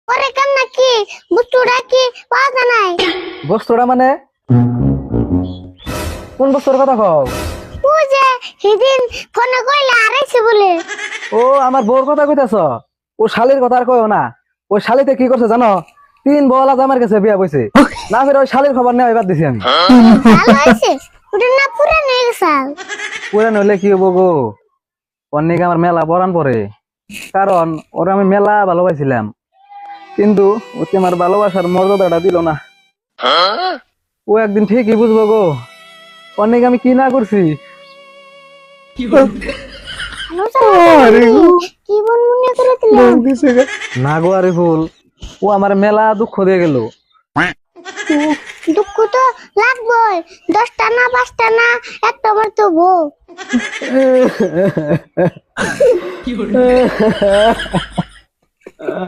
পরে কেন নাকি বুচুড়া কি পাওয়া নাই? বস্তুটা মানে কোন বস্তুর কথা কও? ও যে সেদিন ফোনে কইলে আড়াইছে বলে। ও আমার বউর কথা কইতাছ? ও শালির কথা আর কইও না। ওই শালিতে কি করছে জানো? 3 বলা জামার কাছে বিয়া বইছে। না ফের ওই শালির খবর নেওয়া এবার দিছি আমি। ভালো হয়েছে, ওটা না পুরা নিয়ে গেছে। পুরা নইলে কি হবো গো? অনেক আমার মেলা পরান পরে, কারণ ওরা আমি মেলা ভালোবাসিলাম, কিন্তু ওকে আমার ভালোবাসার মর্যাদাটা দিল না। ও একদিন ঠিকই বুঝবো গো অনেক আমি কি না করছি। কি বন মনে করে দিলাম। না গো আরে ফুল, ও আমার মেলা দুঃখ দিয়ে গেল। দুঃখ তো লাগবেই, 10টা না 5টা না, একটা বার তো বউ।